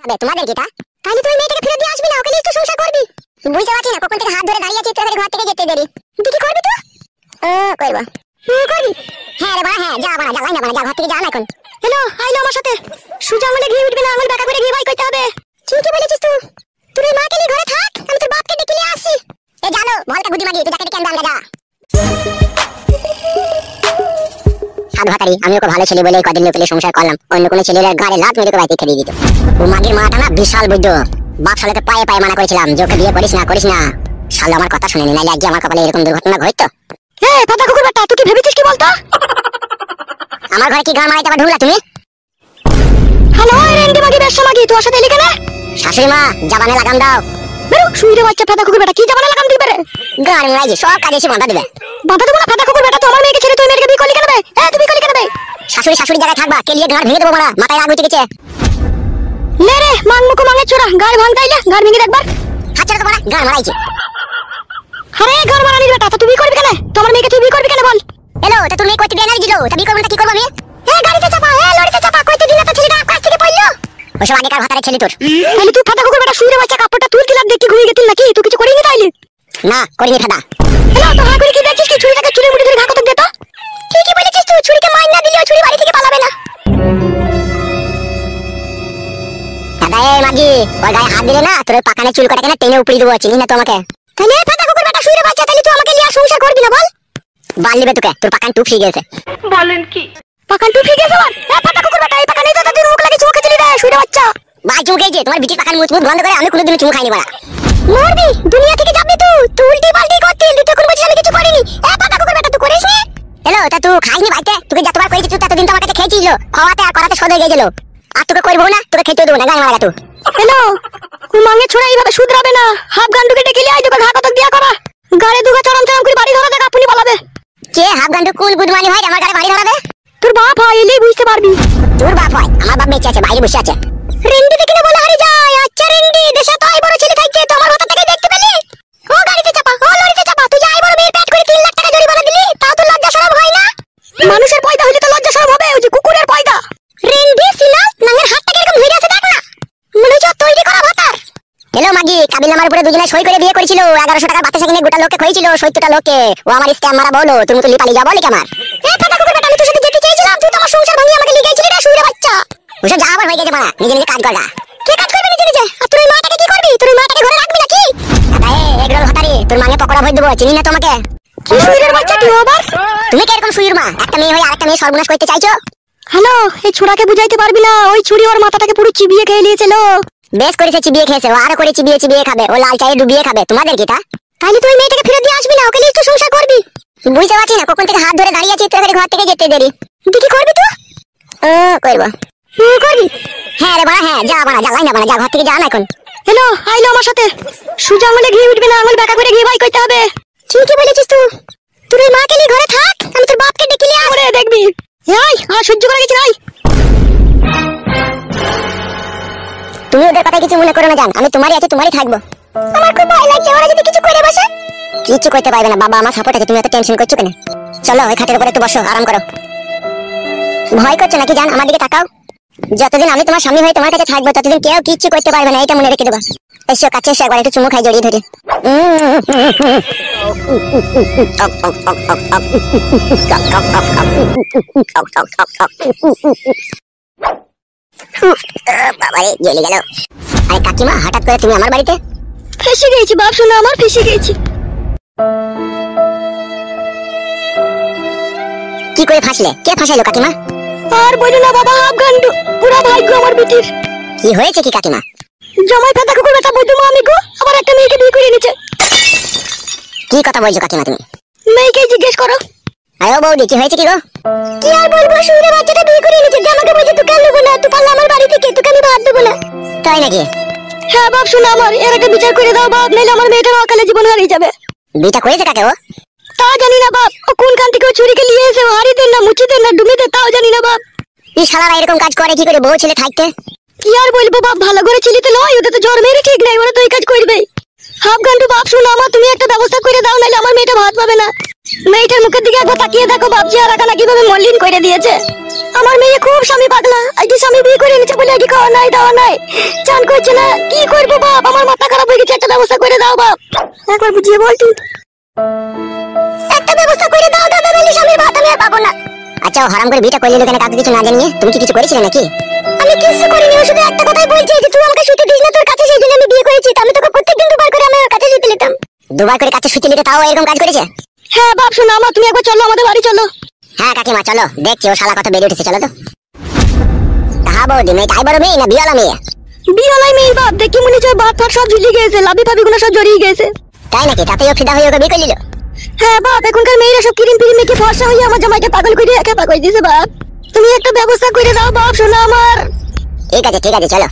আবে তোমাদের কি তা? তাহলে তুই মেয়েটাকে ফেরত দিয়ে আসবি না, ওকে নিয়ে একটু সংসার করবি। বুঝতে পারছিস না কখন থেকে হাত ধরে দাঁড়িয়ে আছিস, তোর ঘর থেকে যেতে দেরি। তুই কি করবি? তো করব। করবি? হ্যাঁ রে বাবা, হ্যাঁ যা বাবা, যা লাইন যা, ঘর থেকে যা না এখন। হ্যালো, আইলো আমার সাথে। সুজা আঙুলে ঘি উঠবে না, আঙুল বাঁকা করে ঘি বাই করতে হবে। ঠিকই বলেছিস তুই। তুই মাকে নিয়ে ঘরে থাক, আমি তোর বাপকে ডেকে নিয়ে আসি। এ জানো ভলটা গুদি মাগি, তুই যাকে ডেকে আনবে, যা। সাধু ভাতারি, আমি ওকে ভালো ছেলে বলে কদিন লোকের সংসার করলাম, অন্য কোনো ছেলের গাড়ে লাত মেরে বাইতে খেয়ে দিত। ও মাগির মাটা না বিশাল বুদ্ধ। বাপ শালাকে পায়ে পায়ে মানা করেছিলাম যে ওকে বিয়ে করিস না। শালা আমার কথা শুনেনি, নাইলে আজকে আমার কপালে এরকম দুর্ঘটনা ঘটতো। হে পাতা কুকুর বেটা, তুই কি ভেবেছিস কি বলতো? আমার ঘরে কি গান মারাইতে আবার ঢুকলা তুমি? হ্যালো রেন্ডি মাগি, বেশ মাগি, তোর সাথে এলি কেন? শাশুড়ি মা, জাবানে লাগাম দাও। বেরো শুইরে বাচ্চা পাতা কুকুর বেটা, কি জাবানে লাগাম দিবে রে? গান মারাই যে সব কাজে এসে বাঁধা দিবে। বাঁধা দেবো না পাতা কুকুর বেটা, তো আমার মেয়েকে ছেড়ে তুই মেয়েকে বিয়ে করলি কেন বে? তুই বিয়ে করলি কেন বে? শাশুড়ি জায়গায় থাকবা, কে লিয়ে গাড় ভেঙে দেবো মারা, মাথায় আগ উঠে গেছে। লে রে মাংমুকো মাংের ছোড়া, গাড় ভাঙ তাইলে গাড় ভেঙে দেখবার। হাতছাড়া তো মারা, গাড় মারাইছে। আরে গাড় মারানির বেটা, তা তুই বিয়ে করবি কেন? তোমার মেয়েকে তুই বিয়ে করবি কেন বল? হ্যালো, তা তুমি কইতে বিয়ে না দিলো, তা বিয়ে করব না কি করব আমি? গাড়িতে চাপা, লরিতে চাপা, কইতে দিলা তো ছেলেটা আকাশ থেকে পড়লো। ওসব আগেকার ভাতারে ছেলে তোর। তাহলে তুই ফাটা কুকুর বেটা শুইরে বাচ্চা কাপড়টা তুই কিলার দেখি ঘুরে গেছিস নাকি? তুই কিছু করিনি তাইলে? না করিনি ফাটা। হ্যালো, তো হা করে কি দেখছিস কি? ছুরিটাকে চুলে মুড়ি ধরে ঘা কত দে তো। ঠিকই বলেছিস তুই, ছুরিকে মাইর না দিলে ছুরি বাড়ি থেকে পালাবে না। দাদা এই মাগি, ওর গায়ে হাত দিলে না তোর পাকানে চুল কাটাকে না টেনে উপড়ি দেবো, চিনি না তো আমাকে। তাহলে ফাটা কুকুর বেটা শুইরে বাচ্চা, তাহলে তুই আমাকে নিয়ে সংসার করবি না বল? বাল নিবে তোকে, তোর পাকান টুপ ফিরে গেছে। বলেন কি? পাকান টুপ ফিরে গেছে? ফাটা কুকুর বেটা, এই পাকানে তো তোর মুখ লাগে চুমকে চলি রে শুইরে বাচ্চা। ভাই চুমকেছে, তোমার বিটির পাকান মুখ বন্ধ করে আমি কোনোদিন চুম খাইনি বাড়া। মরবি, দুনিয়া থেকে যাবি তুই উল্টি পাল্টি করতে, তুই কোন বলছিস আমি কিছু করিনি। ফাটা কুকুর বেটা তুই করিসনি? হ্যালো, তা তুই খাইনি ভাইতে? তোকে যতবার কইছি তুই ততদিন তো আমার কাছে খেয়েছিল, খাওয়াতে আর করাতে সদ হয়ে গেছিল। আর তোকে করবো না, তোকে খেতে দেবো না, গান মারা তুই। হ্যালো, তুই মাঙ্গে ছোড়া এইভাবে শুধরাবে না। হাফ গান্ডুকে ডেকে লিয়ে আই, তোকে ঘা কতক দিয়া করা। গাড়ে দুগা চরম করে বাড়ি ধরা দেখ, আপনি বলাবে। কে হাফ গান্ডু কুল গুদমানি হয় আমার গাড়ে বাড়ি ধরাবে? তোর বাপ হয়, এলেই বুঝতে পারবি। তোর বাপ হয়? আমার বাপ বেঁচে আছে, বাইরে বসে আছে। রেন্ডি দেখে না বলে হারি যায়। আচ্ছা রেন্ডি, দেশে তো আই বড় ছেলে থাকতে তো আমার হাতে থেকে দেখতে পেলি। ও গাড়িতে চাপা, ও লরিতে চাপা, তুই যাই বড় মেয়ের পেট করে 3 লাখ টাকা জরিমানা দিলি, তাও তো লজ্জা শরম হয় না? মানুষের পয়দা হইলে তো লজ্জা শরম হবে, ওই যে কুকুরের পয়দা। রেন্ডি সিনা নাঙ্গের হাতটা কিরকম ধরে আছে দেখ না, মনে হচ্ছে তৈরি করা ভাতার। হ্যালো মাগি, কাবিল নামার উপরে দুজনে সই করে বিয়ে করেছিল, 1100 টাকার বাতাসা কিনে গোটা লোককে খইছিল, 70টা লোককে। ও আমার স্ক্যাম মারা বলো, তুমি তো লিপালি যা বলি কি আমার? ফাটা কুকুর বেটা, আমি তোর সাথে যেতে চেয়েছিলাম, তুই তো আমার সংসার ভাঙিয়ে আমাকে লিয়ে গেছিলি রে শুইরে বাচ্চা। ওসব যা আবার হয়ে গেছে মারা, নিজে নিজে কাজ করগা। কে কাজ করবে নিজে? আর তুই মাটাকে কি করবি? তুই মাটাকে ঘরে রাখবি নাকি? দাদা এগরোল ভাতারি, তোর মাকে পকোড়া ভই দেবো, চিনি না তোমাকে। কি শুইরের বাচ্চা তুই আবার? তুমি কি এরকম শুইর মা? একটা মেয়ে হয়ে আরেকটা মেয়ে সর্বনাশ করতে চাইছো? হ্যালো, এই ছোড়াকে বুঝাইতে পারবি না, ওই ছুরি ওর মাথাটাকে পুরো চিবিয়ে খেয়ে নিয়েছিল। বেশ করেছে, চিবিয়ে খেয়েছে, ও আরো করে চিবিয়ে খাবে, ও লাল চায়ে ডুবিয়ে খাবে। তোমাদের কি তা? তাহলে তুই মেয়েটাকে ফেরত দিয়ে আসবি না, ওকে নিয়ে একটু সংসার করবি। বুঝতে পারছিস না কখন থেকে হাত ধরে দাঁড়িয়ে আছিস, তোর ঘর থেকে যেতে দেরি। তুই কি করবি? তুই করবো। করবি? হ্যাঁ রে বাড়া, হ্যাঁ যা বাড়া, যা লাইন বাড়া, যা ঘর থেকে যা না এখন। হ্যালো, আইলো আমার সাথে। সুজা আঙুলে ঘি উঠবে না, আঙুল বাঁকা করে ঘি বাই করতে হবে। ঠিকই বলেছিস তুই। তুই ওই মাকে নিয়ে ঘরে থাক, আমি তোর বাপকে ডেকে নিয়ে আসবো, দেখবি। এই আর সহ্য করে গেছি নাই। তুমি ওদের কথা কিছু মনে করো না জান, আমি তোমারই আছি, তোমারই থাকবো। আমার খুব ভয় লাগছে, ওরা যদি কিছু করে বসে। কিছু করতে পারবে না বাবা, আমার সাপোর্ট আছে, তুমি এত টেনশন করছো কেন? চলো ওই খাটের উপরে একটু বসো, আরাম করো। ভয় করছো নাকি জান? আমার দিকে তাকাও। যতদিন আমি তোমার স্বামী হয়ে তোমার কাছে থাকবো, ততদিন কেউ কিচ্ছু করতে পারবে না, এটা মনে রেখে দেবা। এসো কাছে এসো, একবার একটু চুমু খাই জড়িয়ে ধরে। বাবারে জ্বলে গেল। আরে কাকিমা, হঠাৎ করে তুমি আমার বাড়িতে? ফেসে গেছি বাপ শোনা, আমার ফেসে গেছি। কি করে ফাঁসলে? কে ফাঁসাইলো কাকিমা? আর বলো না বাবা, আফগান্ডু পুরা ভাগ্য আমার বিটির। কি হয়েছে কি কাকিমা? জামাই ফাটা কুকুর বেটা বৈদ্যমা আমি গো, আবার একটা মেয়েকে বিয়ে করে নিয়েছে। কি কথা বলছো কাকিমা তুমি? মেয়েকে জিজ্ঞেস করো। আরে বৌদি, কি হয়েছে কি গো? কি আর বলবো, শুনে বাচ্চাটা বিয়ে করে নিয়েছে, আমাকে বলছে তোকে নেবো না, তুই পারলে আমার বাড়ি থেকে তোকে আমি ভাত দেবো না। তাই নাকি? হ্যাঁ বাপ শোনা, আমার এর একটা বিচার করে দাও বাপ, নাইলে আমার মেয়েটার অকালে জীবন হারিয়ে যাবে। বিটা করেছে কাকে ও? তা জানি না বাপ, ও কোন কান থেকে ছুরিকে নিয়ে এসে হারি দেন না, মুচি দেন না, ডুবি দেন, তাও জানি না বাপ। এই শালারা এরকম কাজ করে কি করে বউ ছেলে থাকতে? কি আর বলবো বাপ, ভালো করে ছেলেতে লয়, ওদের তো জ্বর মেরে ঠিক নাই, ওরা তো এই কাজ করবে। হাফ গান্ডু বাপ শোনো, আমার তুমি একটা ব্যবস্থা করে দাও, নাইলে আমার মেয়েটা ভাত পাবে না। মেয়েটার মুখের দিকে একবার তাকিয়ে দেখো বাপ, চেহারাখানা কিভাবে মলিন করে দিয়েছে। আমার মেয়ে খুব স্বামী পাগলা, আজকে স্বামী বিয়ে করে নিচ্ছে বলে আজকে খাওয়া নাই দাওয়া নাই, চান করছে না। কি করবো বাপ, আমার মাথা খারাপ হয়ে গেছে, একটা ব্যবস্থা করে দাও বাপ। একবার বুঝিয়ে বল তুই। একটা ব্যবস্থা করে দাও দাদা, নাহলে স্বামীর ভাত আমি আর পাবো না। আচ্ছা ও হারাম করে বিয়েটা করলি কেন কাউকে কিছু না জানিয়ে? তুমি কি কিছু করেছিলে নাকি? আমি কিছু করিনি, ও শুধু একটা কথাই বলছে যে তুই আমাকে শুতে দিস না তোর কাছে, সেই জন্য আমি বিয়ে করেছি। আমি তোকে প্রত্যেকদিন দুবার করে আমি ওর কাছে শুতে নিতাম। দুবার করে কাছে শুতে নিতে তাও এরকম কাজ করেছে? হ্যাঁ বাপ শোনো আমার, তুমি একবার চলো আমাদের বাড়ি চলো। হ্যাঁ কাকিমা চলো, দেখছি ও শালা কত বেড়ে উঠেছে, চলো তো। হ্যাঁ বৌদি, মেয়েটাই বড় মেয়ে না বিয়ালা মেয়ে? বিয়ালাই মেয়ে বাপ, দেখি মনে হচ্ছে বাপ ফাট সব ঝুলিয়ে গেছে, লাভি ফাবি গুলো সব জড়িয়ে গেছে। তাই নাকি? তাতেও ফিদা হয়ে ওকে বিয়ে করে নিল? হ্যাঁ বাপ, এখনকার মেয়েরা সব ক্রিম ফিরিম মেখে ফর্সা হয়ে আমার জামাইকে পাগল করে একা পাগল দিয়েছে বাপ। তুমি একটা ব্যবস্থা করে দাও বাপ শোনো আমার। ঠিক আছে চলো।